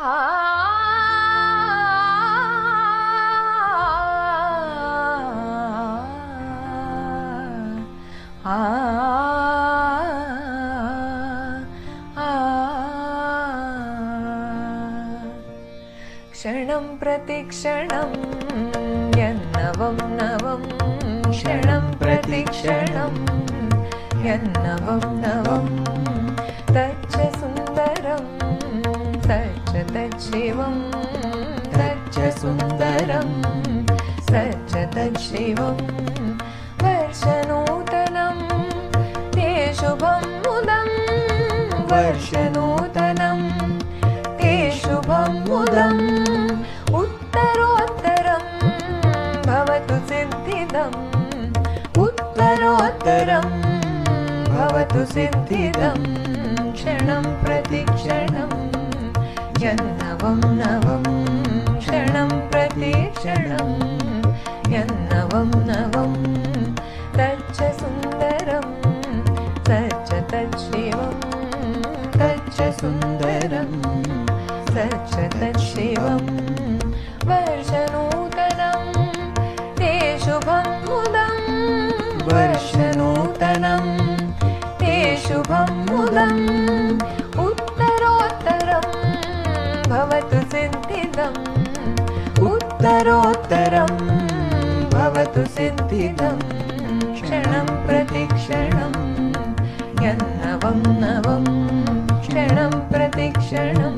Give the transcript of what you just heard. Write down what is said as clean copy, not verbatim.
आ क्षणं प्रतिक्षणं यन्नवं नवं क्षणं प्रतिक्षणं यन्नवं नवं तच्च सुन्दरं तच्च तच्छिवं तच्च सुन्दरं तच्च तच्छिवं वर्षनूतनं ते शुभं मुदं वर्षनूतनं ते शुभं मुदम् उत्तरोत्तरं भवतु सिद्धिदम् उत्तरोत्तरं भवतु सिद्धिदम् क्षणं प्रतिक्षणं यन्नवं नवं क्षणं प्रतिक्षणं यन्नवं नवं तच्च सुन्दरं तच्च तच्छिवं तच्च सुन्दरं तच्च तच्छिवं वर्षनूतनं ते शुभं मुदं वर्षनूतनं ते शुभं मुदम् उत्तरोत्तरं भवतु सिद्धिदम् उत्तरोत्तरं भवतु सिद्धिदम् क्षणं प्रतिक्षणं यन्नवं नवं क्षणं प्रतिक्षणं